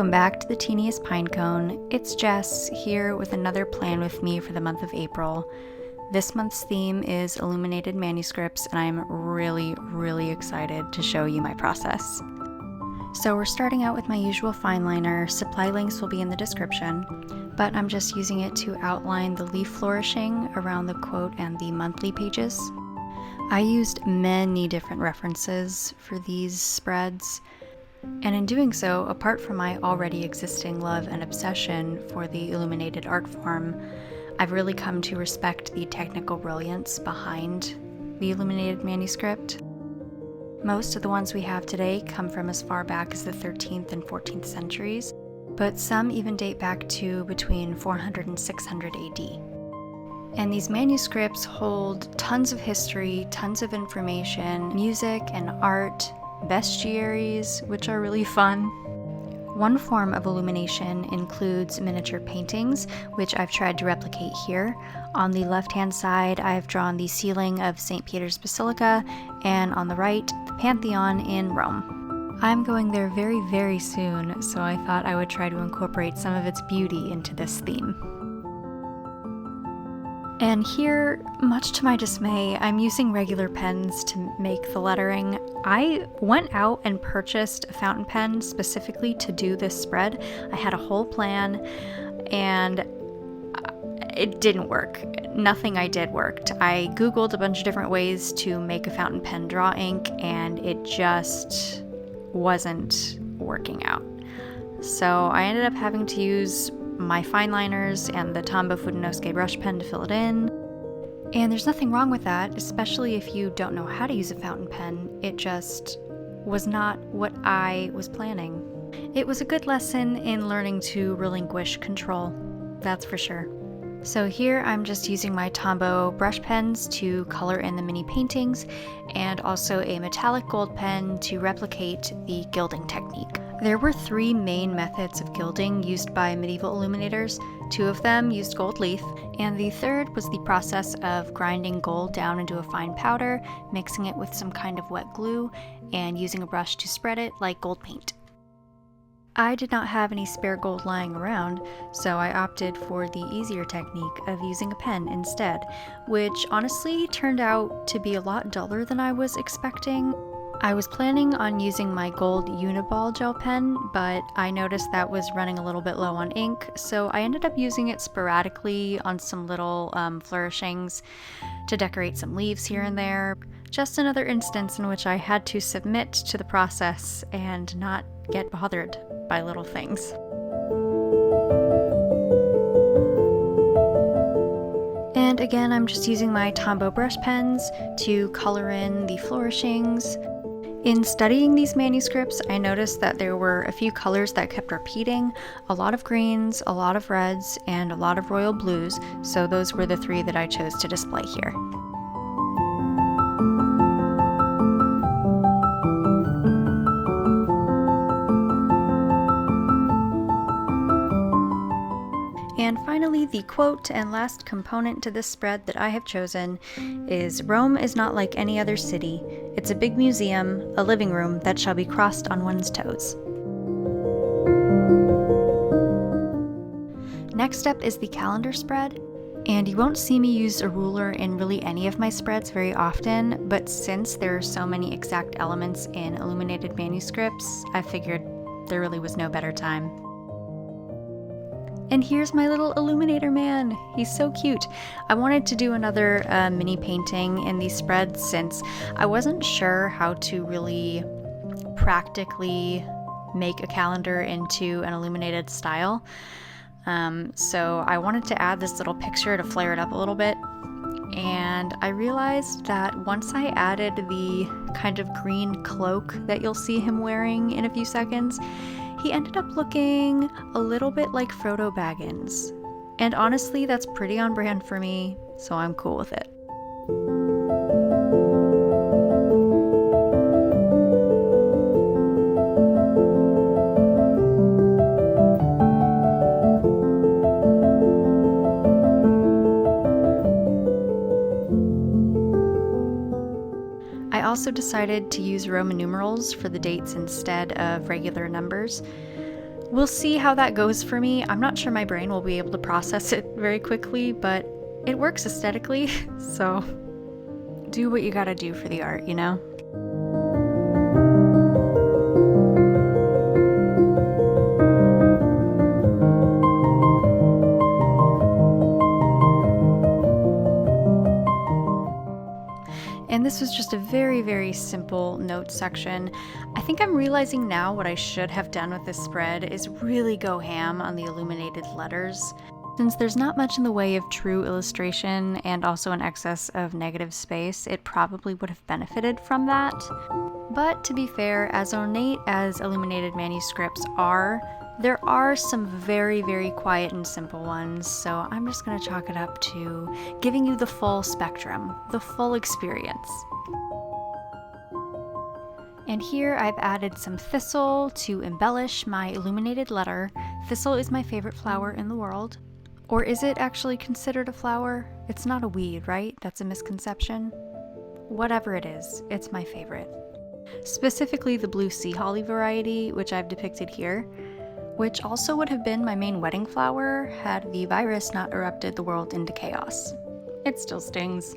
Welcome back to the Teeniest Pinecone. It's Jess here with another plan with me for the month of April. This month's theme is Illuminated Manuscripts, and I'm really excited to show you my process. So we're starting out with my usual fine liner. Supply links will be in the description, but I'm just using it to outline the leaf flourishing around the quote and the monthly pages. I used many different references for these spreads, and in doing so, apart from my already existing love and obsession for the illuminated art form, I've really come to respect the technical brilliance behind the illuminated manuscript. Most of the ones we have today come from as far back as the 13th and 14th centuries, but some even date back to between 400 and 600 AD. And these manuscripts hold tons of history, tons of information, music and art, bestiaries, which are really fun. One form of illumination includes miniature paintings, which I've tried to replicate here. On the left-hand side, I've drawn the ceiling of St. Peter's Basilica, and on the right, the Pantheon in Rome. I'm going there very soon, so I thought I would try to incorporate some of its beauty into this theme. And here, much to my dismay, I'm using regular pens to make the lettering. I went out and purchased a fountain pen specifically to do this spread. I had a whole plan, and it didn't work. Nothing I did worked. I Googled a bunch of different ways to make a fountain pen draw ink, and it just wasn't working out. So I ended up having to use my fine liners and the Tombow Fudenosuke brush pen to fill it in. And there's nothing wrong with that, especially if you don't know how to use a fountain pen. It just was not what I was planning. It was a good lesson in learning to relinquish control, that's for sure. So here I'm just using my Tombow brush pens to color in the mini paintings, and also a metallic gold pen to replicate the gilding technique. There were three main methods of gilding used by medieval illuminators. Two of them used gold leaf, and the third was the process of grinding gold down into a fine powder, mixing it with some kind of wet glue, and using a brush to spread it like gold paint. I did not have any spare gold lying around, so I opted for the easier technique of using a pen instead, which honestly turned out to be a lot duller than I was expecting. I was planning on using my gold Uniball gel pen, but I noticed that was running a little bit low on ink, so I ended up using it sporadically on some little flourishings to decorate some leaves here and there. Just another instance in which I had to submit to the process and not get bothered by little things. And again, I'm just using my Tombow brush pens to color in the flourishings. In studying these manuscripts, I noticed that there were a few colors that kept repeating, a lot of greens, a lot of reds, and a lot of royal blues, so those were the three that I chose to display here. And finally, the quote and last component to this spread that I have chosen is, "Rome is not like any other city. It's a big museum, a living room that shall be crossed on one's toes." Next up is the calendar spread. And you won't see me use a ruler in really any of my spreads very often, but since there are so many exact elements in illuminated manuscripts, I figured there really was no better time. And here's my little illuminator man. He's so cute. I wanted to do another mini painting in these spreads since I wasn't sure how to really practically make a calendar into an illuminated style. So I wanted to add this little picture to flare it up a little bit. And I realized that once I added the kind of green cloak that you'll see him wearing in a few seconds, he ended up looking a little bit like Frodo Baggins. And honestly, that's pretty on brand for me, so I'm cool with it. I also decided to use Roman numerals for the dates instead of regular numbers. We'll see how that goes for me. I'm not sure my brain will be able to process it very quickly, but it works aesthetically, so do what you gotta do for the art, you know? And this was just a very, very simple note section. I think I'm realizing now what I should have done with this spread is really go ham on the illuminated letters. Since there's not much in the way of true illustration and also an excess of negative space, it probably would have benefited from that. But to be fair, as ornate as illuminated manuscripts are, there are some very, very quiet and simple ones, so I'm just going to chalk it up to giving you the full spectrum, the full experience. And here I've added some thistle to embellish my illuminated letter. Thistle is my favorite flower in the world. Or is it actually considered a flower? It's not a weed, right? That's a misconception. Whatever it is, it's my favorite. Specifically the blue sea holly variety, which I've depicted here, which also would have been my main wedding flower had the virus not erupted the world into chaos. It still stings.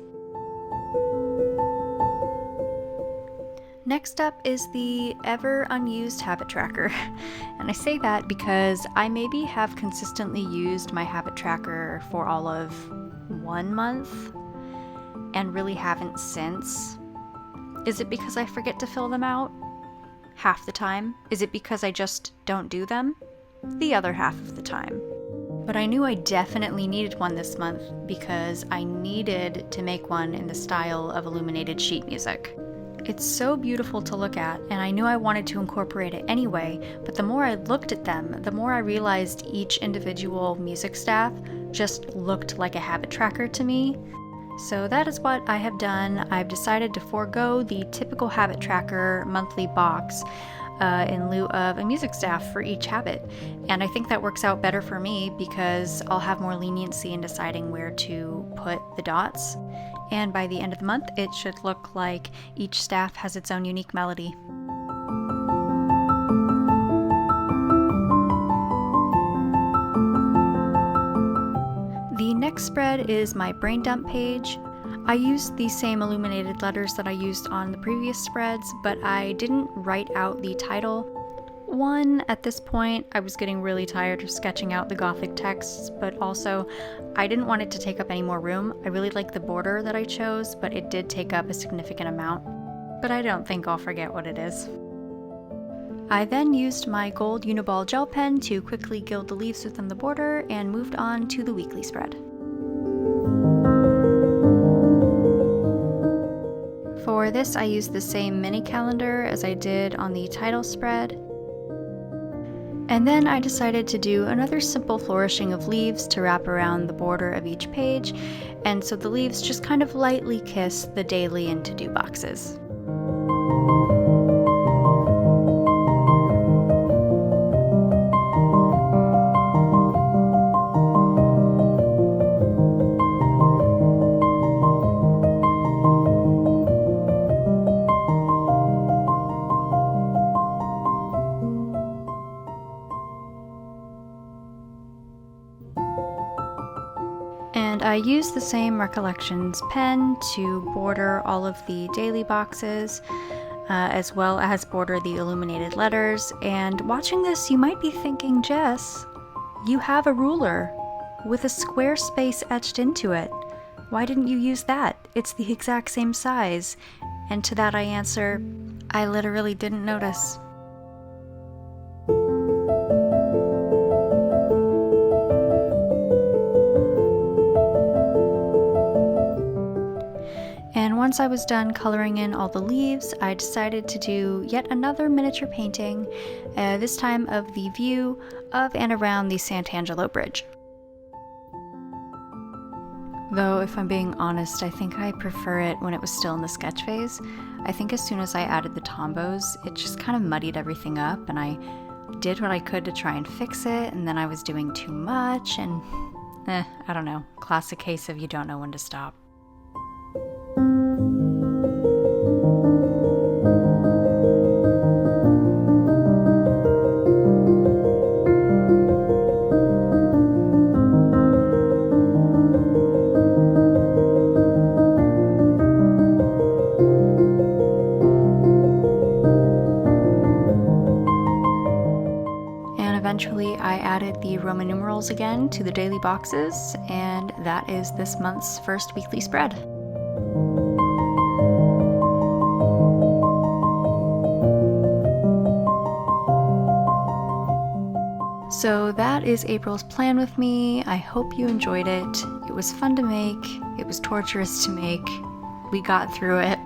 Next up is the ever unused habit tracker. And I say that because I maybe have consistently used my habit tracker for all of 1 month and really haven't since. Is it because I forget to fill them out? Half the time. Is it because I just don't do them? The other half of the time. But I knew I definitely needed one this month because I needed to make one in the style of illuminated sheet music. It's so beautiful to look at, and I knew I wanted to incorporate it anyway, but the more I looked at them, the more I realized each individual music staff just looked like a habit tracker to me. So that is what I have done. I've decided to forego the typical habit tracker monthly box in lieu of a music staff for each habit. And I think that works out better for me because I'll have more leniency in deciding where to put the dots. And by the end of the month, it should look like each staff has its own unique melody. The next spread is my brain dump page. I used the same illuminated letters that I used on the previous spreads, but I didn't write out the title. One, at this point, I was getting really tired of sketching out the Gothic texts, but also I didn't want it to take up any more room. I really like the border that I chose, but it did take up a significant amount. But I don't think I'll forget what it is. I then used my gold Uniball gel pen to quickly gild the leaves within the border and moved on to the weekly spread. For this, I used the same mini calendar as I did on the title spread. And then I decided to do another simple flourishing of leaves to wrap around the border of each page, and so the leaves just kind of lightly kiss the daily and to-do boxes. And I used the same Recollections pen to border all of the daily boxes, as well as border the illuminated letters. And watching this, you might be thinking, Jess, you have a ruler with a square space etched into it. Why didn't you use that? It's the exact same size. And to that I answer, I literally didn't notice. And once I was done coloring in all the leaves, I decided to do yet another miniature painting, this time of the view of and around the Sant'Angelo Bridge. Though, if I'm being honest, I think I prefer it when it was still in the sketch phase. I think as soon as I added the Tombows, it just kind of muddied everything up, and I did what I could to try and fix it, and then I was doing too much, and I don't know. Classic case of you don't know when to stop. added the Roman numerals again to the daily boxes, and that is this month's first weekly spread. So that is April's plan with me. I hope you enjoyed it. It was fun to make. It was torturous to make. We got through it.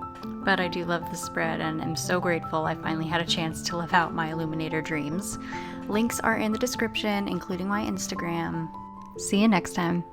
But I do love the spread and am so grateful I finally had a chance to live out my Illuminator dreams. Links are in the description, including my Instagram. See you next time.